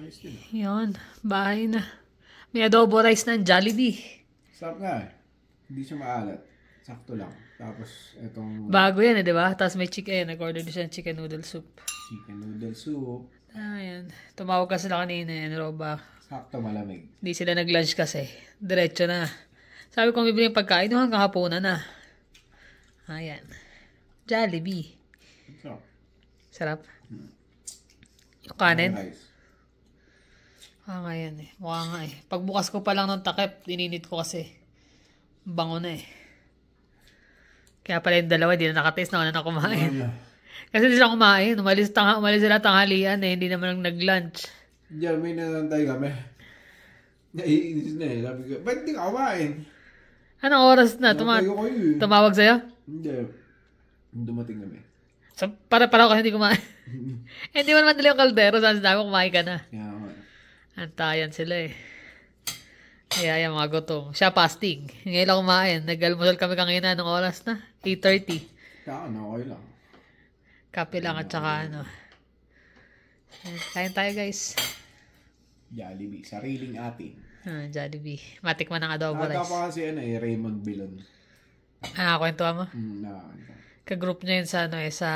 Ayos din. Yun, bahay na. May adobo rice ng Jollibee. Sarap nga eh. Hindi siya maalat. Sakto lang. Tapos, itong... Bago yan eh, di ba? Tapos may chicken. Nag-order din siya ng chicken noodle soup. Chicken noodle soup. Ayan. Tumawag ka sila kanina yan, Roba. Sakto malamig. Hindi sila nag-lunch kasi. Diretso na. Sabi ko bibili yung pagkain hanggang kahaponan na. Ayan. Jollibee. Sarap. Sarap. Yung kanin. Nice. Nga yan eh. Mukha nga eh. Pagbukas ko pa lang ng takip, dininit ko kasi. Bango na eh. Kaya pala yung dalawa, hindi na nakataste na na kumain. Kasi hindi sila kumain. Umalis sila tanghalian eh. Hindi naman nag-lunch. Diyan, may nanantay kami. Naiinis na eh. Sabi ko, ba't di ka kumain? Anong oras na? Tumawag sa'yo? Hindi. Dumating kami. So, para ako kasi hindi kumain. Hindi mo naman nila yung kaldero. Sabi ko, kumain ka na. Yeah, okay. Antayan sila eh. Kaya yung mga gutom. Siya fasting. Ngayon lang kumain. Nag-almusal kami kanina. Anong oras na? 8:30. Saan? Okay lang. Kape lang at saka ano. Kain tayo guys. Jollibee. Sariling atin. Jollibee. Matikman ng adobo rice. Nata pa kasi Raymond Bilon. Kwento mo? Nakakanta. Ka-group niya yun sa, sa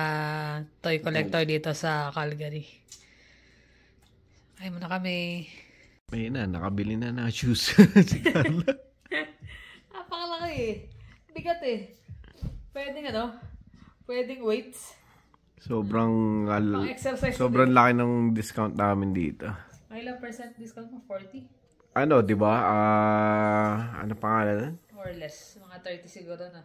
toy collector dito sa Calgary. Ay muna kami. Ayun na, nakabili na ng shoes. Si Carla. Napakalaki eh. Bigat eh. Pwedeng weights. Sobrang exercise sobrang laki ng discount namin dito. May ilang percent discount mo? 40? Ano, di ba? Ano pangalan? More or less. Mga 30 siguro na.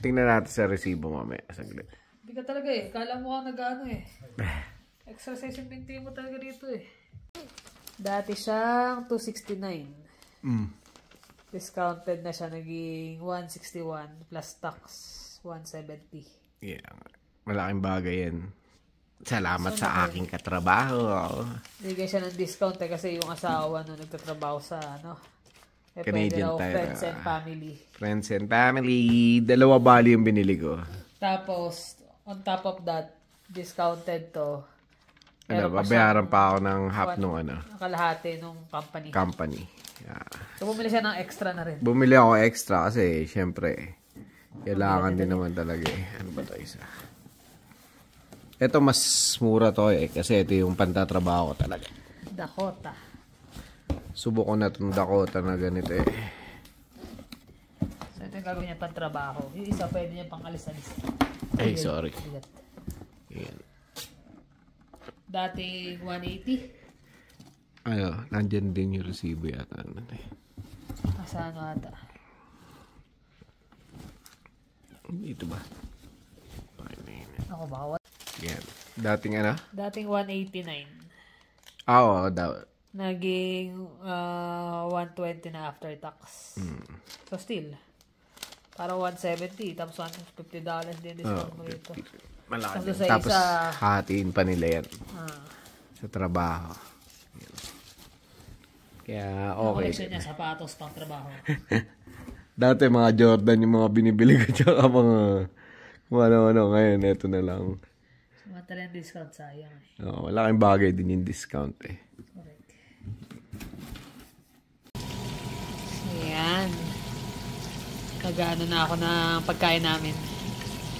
Tingnan natin sa resibo mamaya. Saglit. Bigat talaga eh. Kala mo ka nag-ano eh. Exercise yung pinti mo talaga dito eh. Dati siyang 269. Discounted na siya. Naging 161 plus tax 170. Yeah. Malaking bagay yan. Salamat sa aking katrabaho. Bigay siya ng discount eh, kasi yung asawa no nagtatrabaho sa Canadian Tire. Friends and family. Friends and family. 2 bali yung binili ko. Tapos, on top of that, discounted to. Babayaran pa ako ng half nung kalahati nung company. Yeah. So, bumili siya ng extra na rin. Bumili ako extra kasi, syempre, kailangan din naman talaga eh. Ano ba ito isa? Ito mas mura to eh. Kasi ito yung pantatrabaho ko talaga. Dakota. Subok ko na itong Dakota na ganito eh. So, ito yung gagawin niya pantrabaho. Yung isa pwede niya pang alis-alis. Ay, sorry. Yan. Dati 180. Nandyan din yung resibo yata. Asa ano ata? Dito ba? Ako ba? Yan. Dating ano? Dating 189. Oo, Naging 120 na after tax. So still, para 170. Tapos $150 din discount mo dito. Malaki din. Tapos hatiin pa nila yan. Sa trabaho. Yan. Kaya okay. Collection niya sapatos pang trabaho. Dati mga Jordan yung mga binibili ko. Tsaka mga ano-ano. Ngayon, eto na lang. Matala yung discount, sayang eh. Wala kang bagay din yung discount eh. Correct. Ayan. Kagano na ako ng pagkain namin.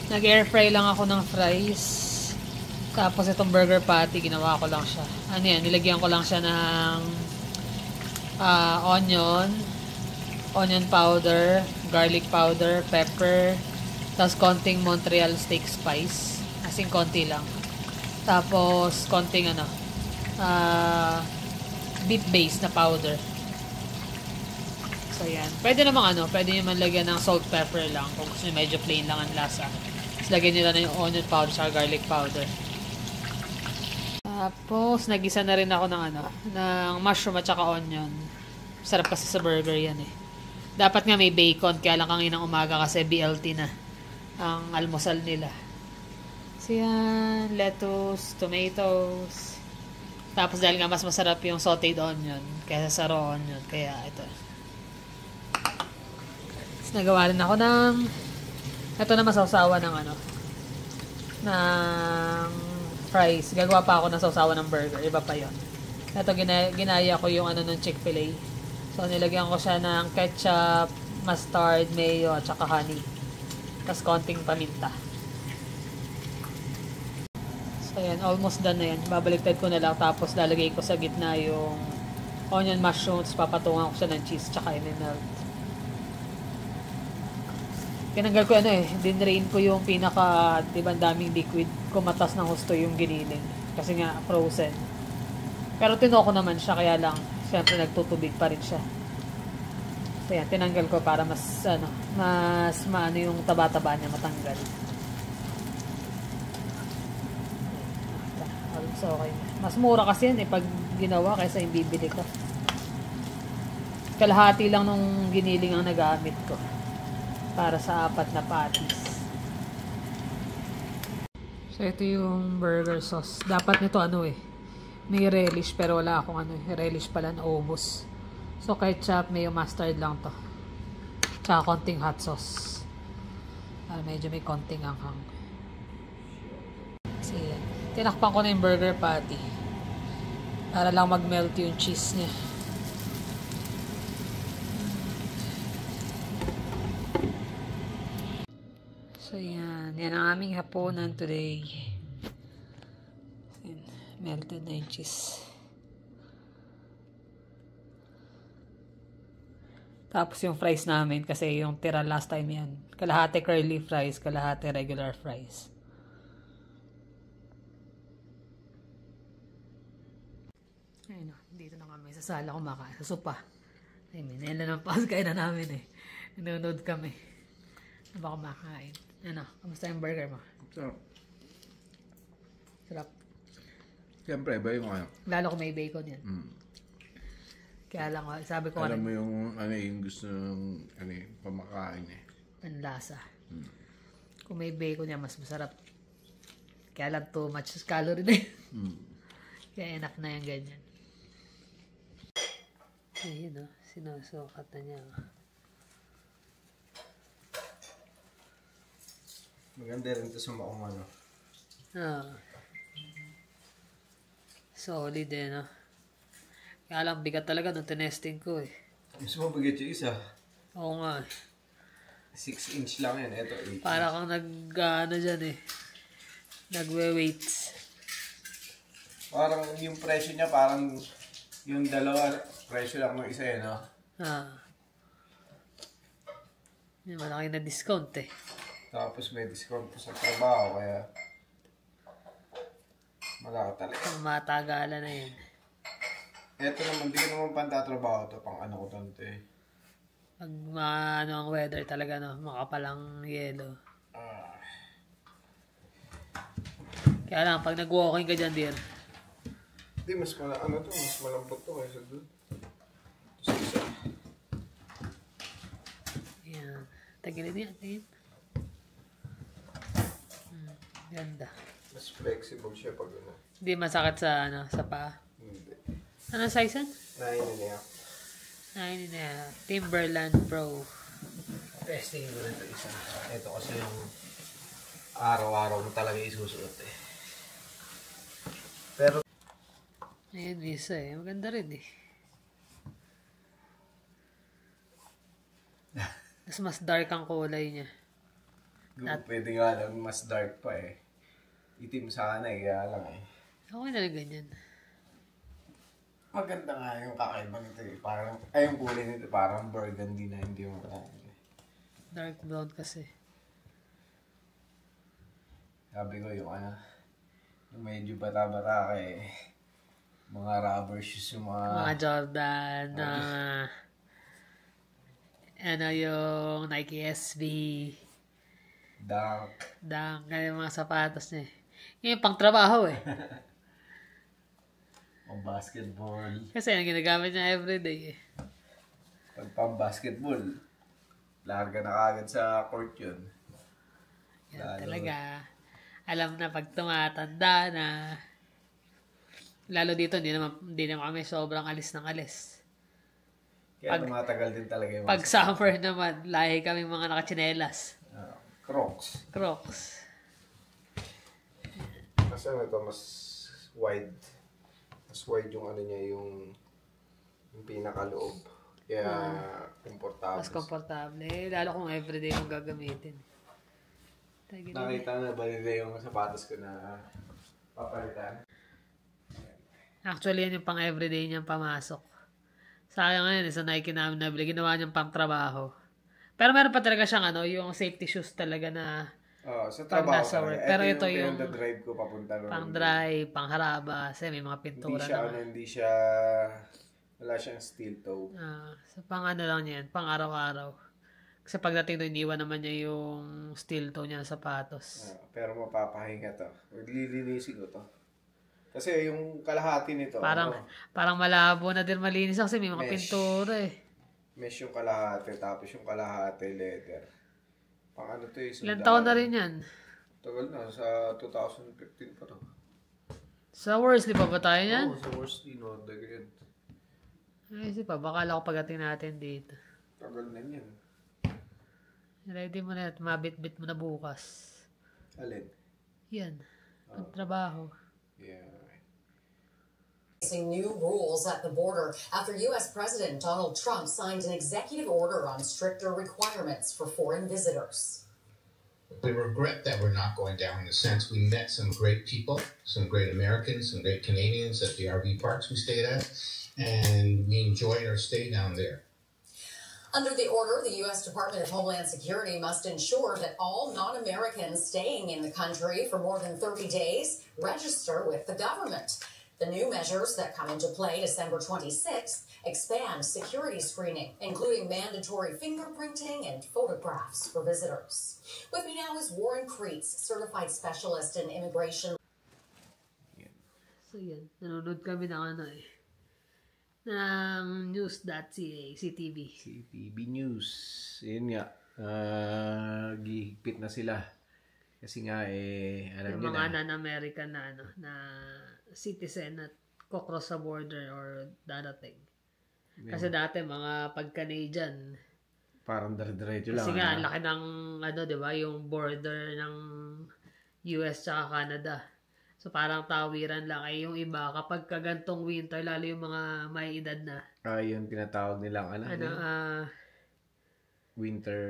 Nag-air fry lang ako ng fries. Tapos itong burger patty, ginawa ko lang siya. Ano yan, nilagyan ko lang siya ng onion powder, garlic powder, pepper, tapos konting Montreal steak spice. As in, konti lang. Tapos, konting beef base na powder. So, yan. Pwede naman pwede nyo man lagyan ng salt, pepper lang. Kung gusto nyo medyo plain lang ang lasa. Tapos, lagyan nyo lang yung onion powder sa garlic powder. Tapos, nagisa na rin ako ng mushroom at saka onion. Sarap kasi sa burger yan eh. Dapat nga may bacon, kaya lang kanginang umaga kasi BLT na ang almusal nila. So yan, lettuce, tomatoes. Tapos dahil nga mas masarap yung sauteed onion kaysa sa raw onion, kaya ito. Tapos nagawa rin ako ng ito na masawsawa ng ng fries. Gagawa pa ako ng sausawa ng burger, iba pa yon. Ito, ginaya ko yung ano ng Chick-fil-A. So, nilagyan ko siya ng ketchup, mustard, mayo, at saka honey. Tapos, konting paminta. So, yan. Almost done na yan. Babaliktad ko na lang. Tapos, lalagay ko sa gitna yung onion mushrooms. Papatungan ko siya ng cheese, tsaka i-melt. Tinanggal ko dinrain ko yung pinaka, di ba, daming liquid. Kumatas ng husto yung giniling. Kasi nga, frozen. Pero tinoko naman siya, kaya lang, syempre nagtutubig pa rin siya. So yan, tinanggal ko para mas maano yung taba-taba niya matanggal. So, okay. Mas mura kasi yan pag ginawa kaysa yung bibili ko. Kalahati lang nung giniling ang nagamit ko para sa 4 na patties. So, ito yung burger sauce. Dapat nito may relish, pero wala akong relish pala, naubos. So, ketchup, mayo, mustard lang to. Tsaka konting hot sauce. Medyo may konting anghang. Kasi yan. Tinakpan ko na yung burger patty. Para lang mag-melt yung cheese niya. So, yan. Yan ang aming hapunan today. Melted na yung cheese. Tapos yung fries namin, kasi yung tira last time yan. Kalahati curly fries, kalahati regular fries. Ayun dito na kami sa sala kumakain. Sa sopa. I mean, yan lang ang kainan namin Nanonood kami. Ano ba kumakain? Kamusta yung burger mo? Sarap. Siyempre, iba yung Lalo kung may bacon yan. Kaya lang, sabi ko alam mo yung yung gusto ng pamakain panlasa. Kung may bacon yan, mas masarap. Kaya lang too much calorie na yun. Kaya enough na yung ganyan. Ayun sinusukat na niya. Maganda rin ito sa maong Solid Kaya lang, bigat talaga nung tinesting ko Mas mabigat yung isa. Oo nga 6 inch lang yan. Ito 8 para kang dyan nagwe-weights. Parang yung presyo niya, parang yung dalawa, presyo lang ng isa May malaki na discount Tapos may discount po sa trabaho, kaya malaki talaga. Matagalan na yun. Eto naman, di ko naman pantatrabaho to, pang ko tanto Pag ang weather talaga makapalang yelo. Kaya lang, pag nag-walking ka dyan, dear. Hindi, mas mas malambot to kaysa doon. Sa isa. Ayan. Tagilid yan, tingin. Ganda. Mas flexible siya pag Hindi masakit sa paa. Hindi. Anong size yan? 9.5. 9.5. Timberland Pro. Testing ko rin ito isa. Ito kasi yung araw-araw mo talaga isusuot Pero ayan, isa maganda rin mas dark ang kulay niya. Pwede nga lang mas dark pa Itim sana kaya lang Okay na lang ganyan. Maganda nga yung kakaiba nito Parang, yung kulay nito parang burgundy na hindi yung Dark brown kasi. Sabi ko yung yung medyo bata-bata mga rubber shoes yung Mga Jordan yung Nike SB Dunk. Ganyan mga sapatos niya Yung pang trabaho Pang basketball. Kasi yung ginagamit niya everyday Pag pang basketball, larga na kagad sa court yun. Yan talaga. Alam na pag tumatanda na. Lalo dito, hindi naman kami sobrang alis ng alis. Kaya tumatagal din talaga yung pag summer naman, lahi kami mga nakachinelas. Crocs. Kasi ito mas wide. Mas wide yung ano niya, yung pinakaloob. Kaya, komportable. Mas komportable. Lalo kung everyday mong gagamitin. Nakita na ba nila yung sapatos ko na papalitan? Actually, yan yung pang everyday niyang pamasok. Sayang ngayon, sa Nike namin nabili, ginawa niyang pang trabaho. Pero meron pa talaga siyang yung safety shoes talaga na sa pag trabaho nasa work. Pero ito yung drive ko papunta ron. pang drive, pang haraba, kasi may mga pintura Hindi siya, wala siyang steel toe. So pang ano lang yan, pang araw-araw. Kasi pagdating doon, iniwan naman niya yung steel toe niya ng sapatos. Pero mapapahinga to. Maglilinisin ko to. Kasi yung kalahati nito, parang malabo na din malinis kasi may mga pintura eh. Mesh yung kalahati, tapos yung kalahati leather. Pang ano to eh. Ilan taon na rin yan? Tagal na, sa 2015 pa to. Sa Worsley pa ba tayo yan? Sa Worsley, no, dagad. Ay, pa, baka lang pagdating natin dito. Tagal na yan. Ready mo na at mabit-bit mo na bukas. Alin? Yan. Ang trabaho. Yeah. Facing new rules at the border after U.S. President Donald Trump signed an executive order on stricter requirements for foreign visitors. We regret that we're not going down in the sense we met some great people, some great Americans, some great Canadians at the RV parks we stayed at, and we enjoyed our stay down there. Under the order, the U.S. Department of Homeland Security must ensure that all non-Americans staying in the country for more than 30 days register with the government. The new measures that come into play December 26th expand security screening, including mandatory fingerprinting and photographs for visitors. With me now is Warren Kreitz, certified specialist in immigration. So yan, nanonood kami ng ng news.ca, CTV. CTV News. Yun nga, gihigpit na sila. Kasi nga, alam yung nyo mga na. non-American na, na citizen at kukross sa border or darating. Kasi dati, mga pag-Canadian, parang dire-diretso lang. kasi nga, ang laki ng, di ba, yung border ng US tsaka Canada. So, parang tawiran lang. Ay, yung iba, kapag kagantong winter, lalo yung mga may edad na. Yung tinatawag nilang, winter,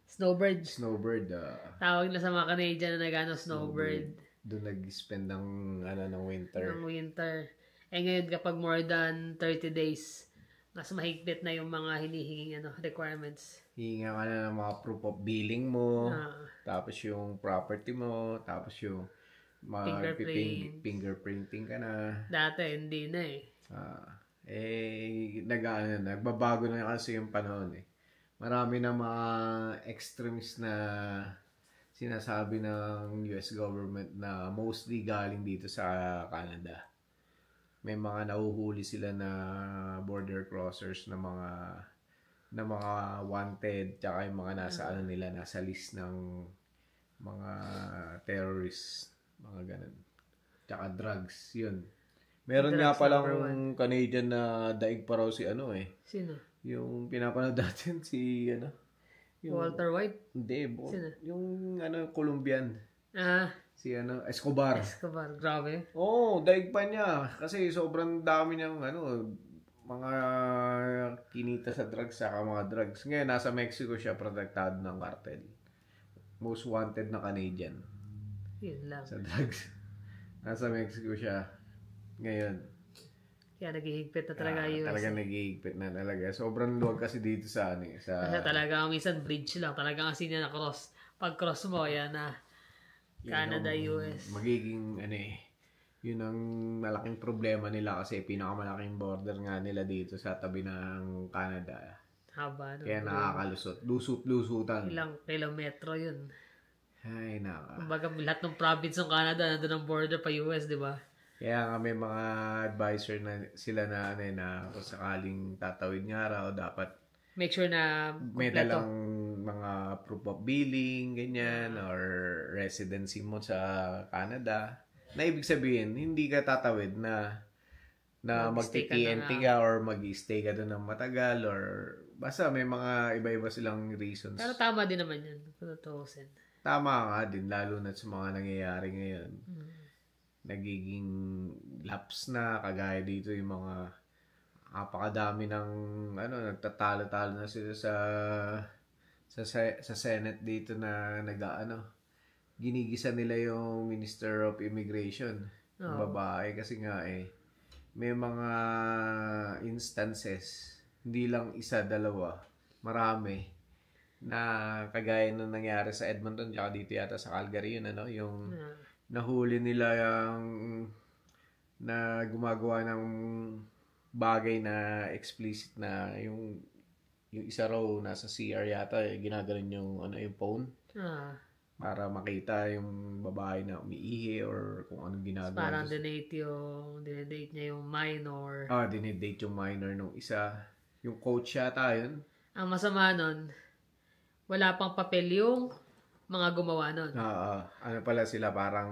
Snowbird. Snowbird. Tawag na sa mga Canadian na nagano snowbird. Doon nag-spend ng winter. Ng winter. Ngayon, kapag more than 30 days, mas mahigpit na yung mga hinihinging requirements. Hihinga ka na ng mga proof of billing mo, tapos yung property mo, tapos yung fingerprinting ka na. Dati, hindi na nagbabago na kasi yung panahon Marami na mga extremist na sinasabi ng US government na mostly galing dito sa Canada. May mga nahuhuli sila na border crossers na mga wanted, tsaka yung mga nasa list ng mga terrorists, mga ganun. Tsaka drugs, yun. Meron nga palang Canadian na daig pa raw si Sino? Yung pinapanood natin si yung Walter White? Hindi, Sino? yung Colombian. Si Escobar. Escobar, grabe. Daig pa niya. Kasi sobrang dami niyang mga kinita sa drugs, saka mga drugs. Ngayon, nasa Mexico siya, protektado ng cartel. Most wanted na Canadian. Yun lang. Sa drugs. Nasa Mexico siya. Ngayon. Kaya naghihigpit na talaga US. Talaga naghihigpit na talaga. Sobrang luwag kasi dito sa Kasi talaga, minsan bridge lang. Talaga kasi niya na-cross. Pag-cross mo, yan na. Canada, US. Magiging, yun ang malaking problema nila kasi pinakamalaking border nga nila dito sa tabi ng Canada. Haba. Kaya nakakalusot. Lusut-lusutan. Ilang kilometro yun. Ay, naka. Kumbaga, lahat ng province ng Canada, nandun ang border pa US, di ba? Kaya nga may mga advisor na sila na kung sakaling tatawid nga raw, dapat make sure na may dalang mga proof of billing, ganyan, or residency mo sa Canada. Na ibig sabihin, hindi ka tatawid na magti-TNT ka or mag-stay ka doon ng matagal or basta may mga iba-iba silang reasons. Pero tama din naman yan. Tama Tama nga din, lalo na sa mga nangyayari ngayon. nagiging lapse na, kagaya dito yung mga napakadami ng nagtatalo-talo na sila sa Senate dito na ginigisa nila yung Minister of Immigration, yung babae, kasi nga may mga instances, hindi lang isa, dalawa, marami, na kagaya nung nangyari sa Edmonton, tsaka dito yata sa Calgary, yung nahuli nila yung na gumagawa ng bagay na explicit na yung isa raw nasa CR yata, ginaganon yung phone para makita yung babae na umiihi or kung anong ginagawa. Parang dinedate niya yung minor. Dinedate yung minor nung isa. Yung coach yata yun. Ang masama nun, wala pang papel yung mga gumawa nun. Pala sila, parang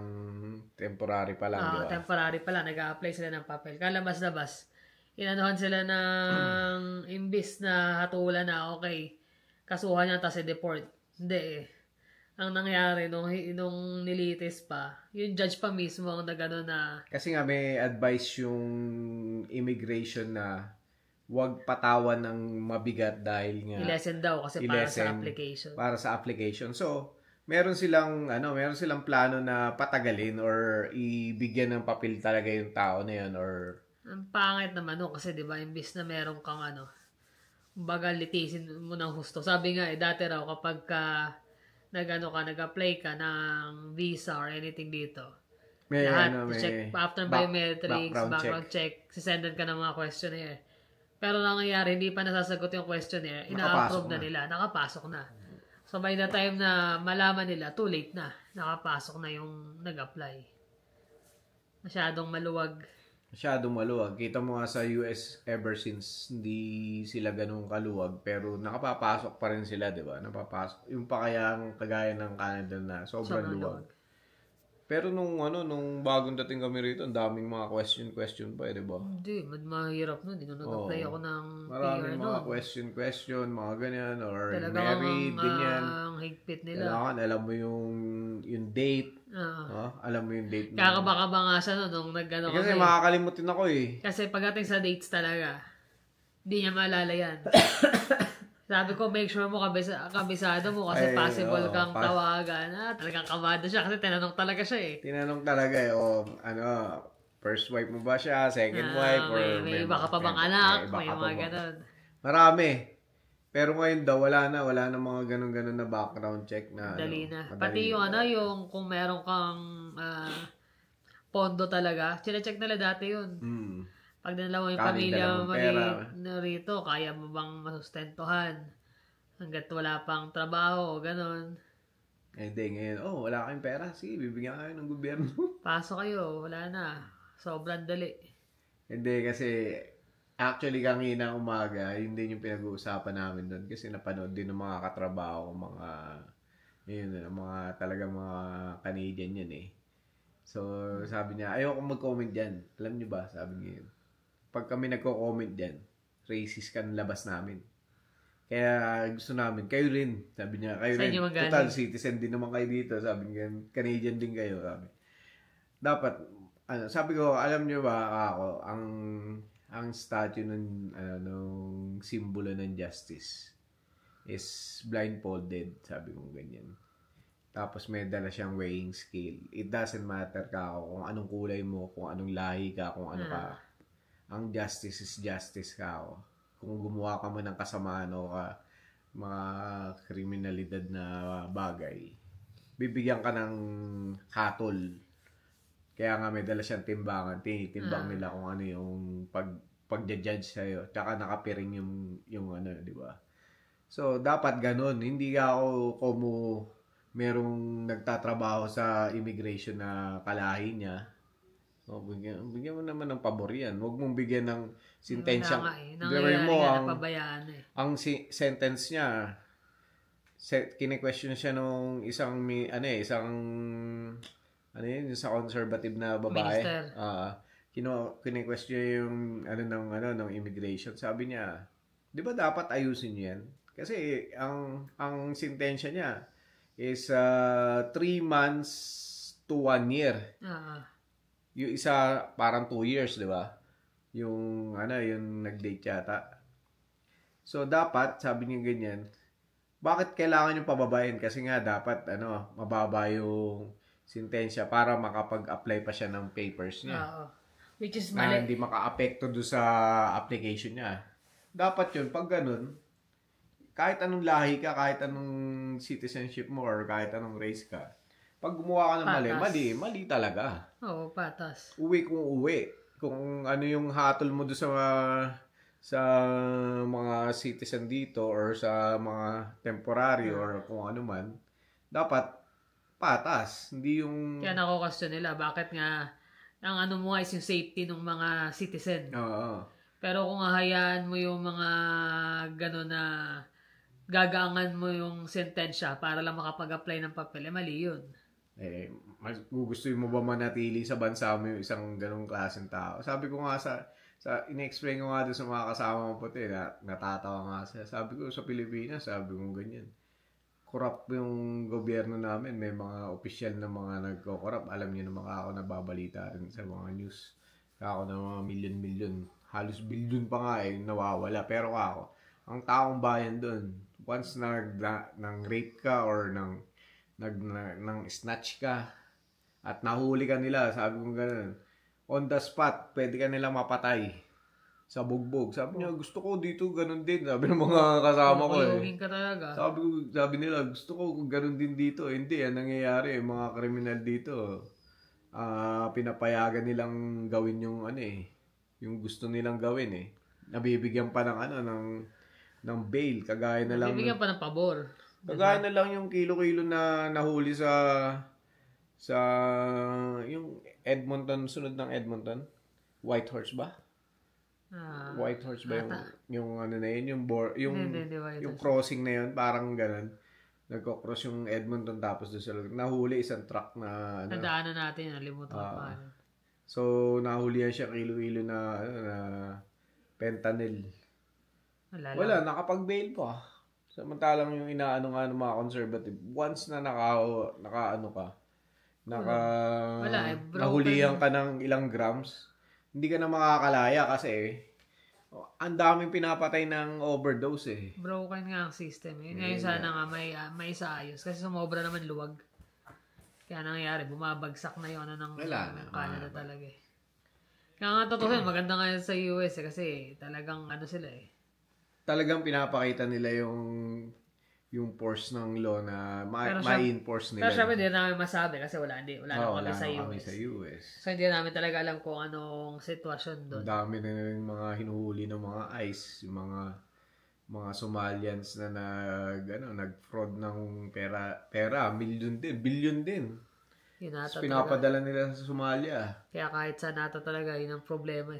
temporary pa lang, di ba? Temporary pa lang, nag-a-apply sila ng papel. Kalabas-labas, inanuhan sila ng imbis na hatulan na, okay, kasuhan niya tapos i-deport. Hindi Ang nangyari nung nilitis pa, yung judge pa mismo ang nagano na... Kasi nga may advice yung immigration na huwag patawan ng mabigat dahil nga... I-lessen daw kasi para sa application. Para sa application. So, meron silang plano na patagalin or ibigyan ng papel talaga yung tao na yun or... Ang pangit naman kasi 'di ba, imbis na meron kang baga litisin mo ng husto. Sabi nga dati raw kapag nag-apply ka ng visa or anything dito. Lahat check after biometrics, background check, sisendan ka ng mga questionnaire. Pero nangyayari hindi pa nasasagot yung questionnaire, ina-approve na nila, nakapasok na. So by the time na malaman nila, too late na. Nakapasok na yung nag-apply. Masyadong maluwag. Kita mo nga sa US ever since hindi sila ganun kaluwag pero nakapapasok pa rin sila, 'di ba? Napapasok. Yung pa kayang kagaya ng Canada na sobrang luwag. Pero nung bagong dating kami rito, ang daming mga question pa, 'di ba? Hindi, mahirap nun. Nag-apply ako ng maraming PR mga question, mga ganyan or talagang married, ganyan. Ang higpit nila. Alam mo yung date. Alam mo yung date. Kakaba-kaba nga siya nung nag-ano kasi makakalimutin ako Kasi pagdating sa dates talaga, hindi niya maalala yan. Sabi ko, make sure mo kabisado mo kasi possible kang tawagan. Talagang kabado siya kasi tinanong talaga siya Tinanong talaga first wife mo ba siya, second wife, or may baka pa bang anak, may mga ganun. Marami. Pero ngayon daw, wala na mga ganun-ganun na background check na. Dali na. Pati yung kung meron kang pondo talaga, sine-check nila dati yun. Pag dinalaw yung pamilya mo rito, kaya mo bang masustentuhan hanggat wala pang trabaho o ganun. Hindi, ngayon, wala kayong pera. Sige, bibigyan kayo ng gobyerno. Pasok kayo, wala na. Sobrang dali. Hindi, kasi actually kanina umaga, yun din yung pinag-uusapan namin doon kasi napanood din ng mga katrabaho, mga talagang mga Canadian yun So, sabi niya, ayoko mag-comment dyan. Alam niyo ba, sabi niya yun. Pag kami nagko-comment dyan, racist ka ng labas namin. Kaya gusto namin, kayo rin. Sabi niya, kayo rin. Total citizen din naman kayo dito. Sabi niya, Canadian din kayo. Dapat, sabi ko, alam niyo ba ako, ang statue nung simbolo ng justice is blindfolded. Sabi ko ganyan. Tapos may dala siyang weighing scale. It doesn't matter kung anong kulay mo, kung anong lahi ka, kung ano ka. Ang justice is justice ka. Kung gumawa ka man ng kasamaan o mga kriminalidad na bagay, bibigyan ka ng hatol. Kaya nga may dala siyang timbangan. Tinitimbang nila kung ano yung pag-judge sa'yo. Tsaka nakapiring yung di ba? So, dapat ganun. Hindi ka ako merong nagtatrabaho sa immigration na kalahi niya. Bigyan mo naman ng pabor yan. Huwag mong bigyan ng sentensya. Ang sentence niya, kine-question siya nung sa conservative na babae. Kine-question yung ng immigration. Sabi niya, di ba dapat ayusin yan? Kasi ang sentensya niya is 3 months to 1 year. Yung isa, parang 2 years, di ba? Yung nag-date yata. So, dapat, sabi niya ganyan, bakit kailangan yung pababayin? Kasi nga, dapat, mababa yung sentensya para makapag-apply pa siya ng papers niya. Oo. Which is Na mali. hindi maka-apekto doon sa application niya. Dapat yun, pag ganun, kahit anong lahi ka, kahit anong citizenship mo, or kahit anong race ka, pag gumawa ka ng mali talaga. Oo, patas. Uwi kung uwi. Kung ano yung hatol mo doon sa mga citizen dito or sa mga temporary or kung ano man, dapat patas. Hindi yung... Kaya nako-question nila, bakit nga, ang ano mo nga is yung safety ng mga citizen. Oo. Pero kung hahayaan mo yung mga gano'n na gagaangan mo yung sentensya para lang makapag-apply ng papel, mali yun. Gugustuhin mo ba manatili sa bansa mo yung isang ganong klaseng tao? Sabi ko nga in-explain ko nga doon sa mga kasama ko puti, natatawa nga siya. Sabi ko sa Pilipinas, sabi ko ganyan. Corrupt yung gobyerno namin. May mga opisyal na mga nagko-corrupt. Alam niyo naman ako nababalita rin sa mga news. Ako na mga milyon-milyon. Halos bilyon pa nga nawawala. Pero ako, ang taong bayan doon, once nang rape ka or nang snatch ka at nahuli ka nila, sabi ko gano'n, on the spot, pwede ka nila mapatay sa bugbog. Sabi niya, gusto ko dito ganun din. Sabi ng mga kasama ko ka talaga. Sabi nila, gusto ko ganun din dito. Hindi, yan nangyayari. Mga kriminal dito, pinapayagan nilang gawin yung yung gusto nilang gawin Nabibigyan pa ng bail. Kagaya na lang. Nabibigyan pa ng pabor. Kagaya na lang yung kilo-kilo na nahuli sa yung Edmonton, sunod ng Edmonton. White Horse ba? White Horse ba yung na yun? Yung crossing na yun, parang ganun. Nagko-cross yung Edmonton tapos doon sila. Nahuli isang truck na nadaanan natin, nalimutan pa. So, nahulihan siya kilo-kilo na fentanyl. Wala, nakapag-bail pa. Samantalang yung inaano nga ng mga conservative, once na nahulihan ka ng ilang grams, hindi ka na makakalaya kasi ang daming pinapatay ng overdose Broken nga ang system. Yun ngayon sana nga may isaayos kasi sumobra naman luwag. Kaya nangyayari, bumabagsak na yun ng Canada talaga Kaya nga totoo maganda nga sa US kasi talagang sila talagang pinapakita nila yung force ng law na ma-enforce nila. Pero syempre hindi namin masabi kasi wala na kami sa US. So hindi namin talaga alam kung anong sitwasyon doon. Dami na yung mga hinuhuli ng mga ICE, yung mga Somalians na nag-fraud ng pera, billion din. So, pinapadala nila sa Somalia. Kaya kahit sa NATO talaga, yun ang problema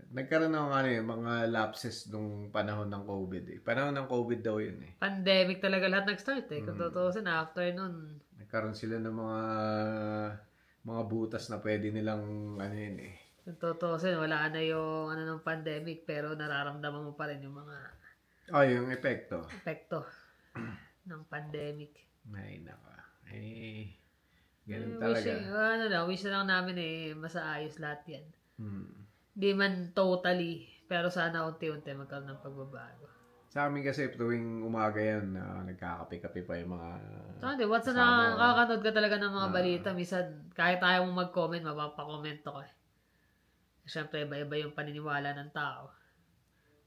Nagkaroon ng mga lapses nung panahon ng COVID Panahon ng COVID daw yun Pandemic talaga lahat nag-start Kung tutusin, after nun. Nagkaroon sila ng mga butas na pwede nilang Kung tutusin, wala na yung ng pandemic pero nararamdaman mo pa rin yung mga yung epekto ng pandemic. Ay, naka. Ganun talaga. Wish na lang namin masaayos lahat yan. Di man totally, pero sana unti-unti magkaroon ng pagbabago. Sa amin kasi tuwing umaga yan, nagkakape-kape pa yung mga... Once na nakakanood ka talaga ng mga balita, minsan kahit ayaw mo mag-comment, mapapakomento ka Siyempre, iba-iba yung paniniwala ng tao.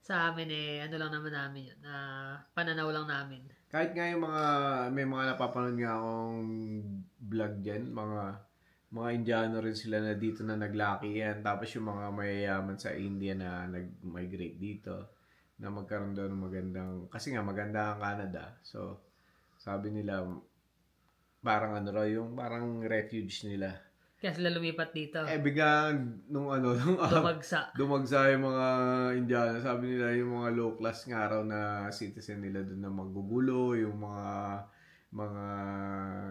Sa amin lang naman namin yun, pananaw lang namin. Kahit nga yung may mga napapanood nga akong vlog dyan, mga Indiano rin sila na dito na naglaki yan. Tapos yung mga mayayaman sa India na nag-migrate dito na magkaroon daw ng magandang... Kasi nga maganda ang Canada. So, sabi nila, parang yung parang refuge nila. Kaya sila lumipat dito. Biglang dumagsa yung mga Indiano. Sabi nila yung mga low class nga raw na citizen nila doon na magugulo, yung mga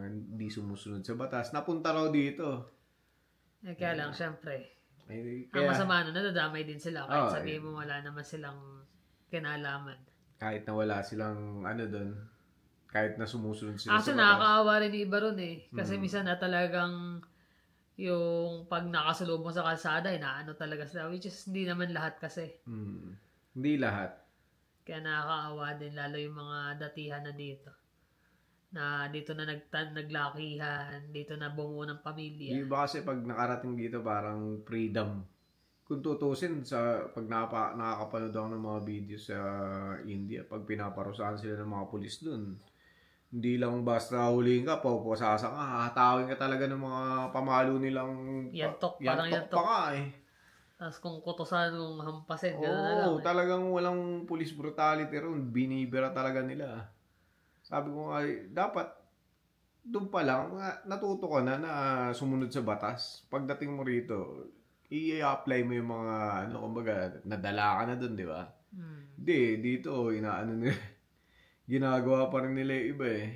hindi sumusunod sa batas. Napunta raw dito. Kaya lang, syempre. Ang masama nadadamay din sila. Kahit sabihin mo wala naman silang kinalaman. Kahit na wala silang doon. Kahit na sumusunod sila sa batas. Nakakaawa rin iba ron Kasi minsan na talagang Yung pag nakasalubong sa kalsada, inaano talaga sila. Which is, hindi naman lahat kasi. Hindi lahat. Kaya nakakaawa din, lalo yung mga datihan na dito. Na dito na naglakihan, dito na bumuo ng pamilya. Yung iba kasi pag nakarating dito, parang freedom. Kung tutusin, pag nakakapanood ako ng mga videos sa India, pag pinaparusahan sila ng mga pulis dun, hindi lang basta huliin ka, paupasasa ka, hahatawin ka talaga ng mga pamalo nilang Yantok, pa parang yantok. nga eh. Tapos kung kutusan mong hampasin, gano'n na lang. Oo, talagang walang police brutality ron. Binibira talaga nila. Sabi ko nga, dapat doon pa lang, natuto ka na sumunod sa batas. Pagdating mo rito, i-apply mo yung mga, kumbaga, nadala ka na doon, di ba? Hindi, dito, inaano nila. Ginagawa pa rin nila yung iba eh.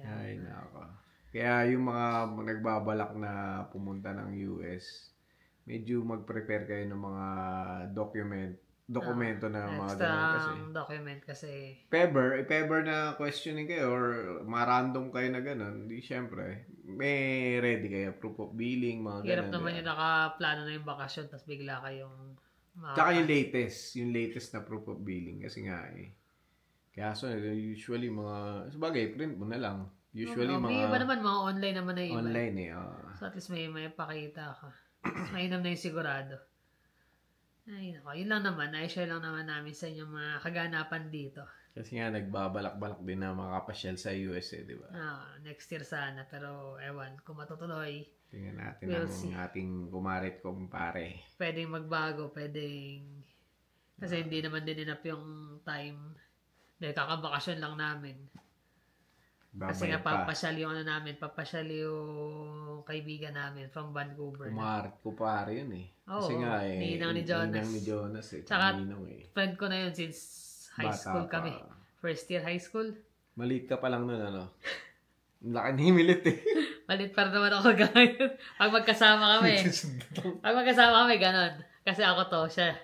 Ay, nako. Kaya yung mga nagbabalak na pumunta ng US, medyo mag-prepare kayo ng mga dokumento na mga ganun kasi. Document kasi. If ever na questioning kayo or ma-random kayo na ganun, di syempre, may ready kayo. Proof of billing, mga ganun. Hirap naman yung nakaplano na yung bakasyon tapos bigla kayong Tsaka yung latest na proof of billing kasi nga eh. Kaya so, usually mga, sabagay, print mo na lang. Usually may iba naman, mga online naman na iba. Online eh. So at least may pakita ka. Mainam na yung sigurado. Ay, nako. Yun lang naman. I-share lang naman namin sa inyo mga kaganapan dito. Kasi nga, nagbabalak-balak din na makapasyal sa US eh, di ba? Next year sana. Pero, ewan, kung matutuloy. Tingnan natin ang ating kumarit kumpare. Pwedeng magbago, pwedeng... Kasi hindi naman din enough yung time. Dahil kakabakasyon lang namin. Kasi nga papasyal yung papasyal yung kaibigan namin from Vancouver. Kumarit ko pare yun eh. Kasi nga eh. Ninang ni Jonas eh. Tsaka friend ko na yun since high school kami. First year high school. Maliit ka pa lang nun ano. Laki ni Milit eh. Maliit pa naman ako ganyan. Pag magkasama kami, ganon. Kasi ako to, siya.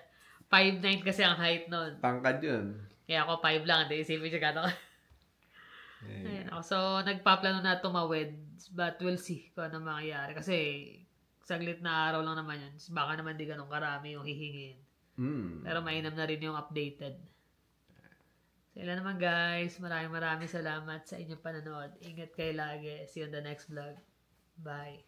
5'9" kasi ang height nun. Tangkad yun. Kaya ako 5 lang. Hindi isipin siya gano'n. Ayan ako. So, nagpaplano na tumawid. But we'll see kung ano mangyayari. Kasi, saglit na araw lang naman yun. Baka naman di ganun karami yung hihingin. Pero mainam na rin yung updated. So, ilan naman guys. Maraming salamat sa inyong panonood. Ingat kayo lagi. See you on the next vlog. Bye.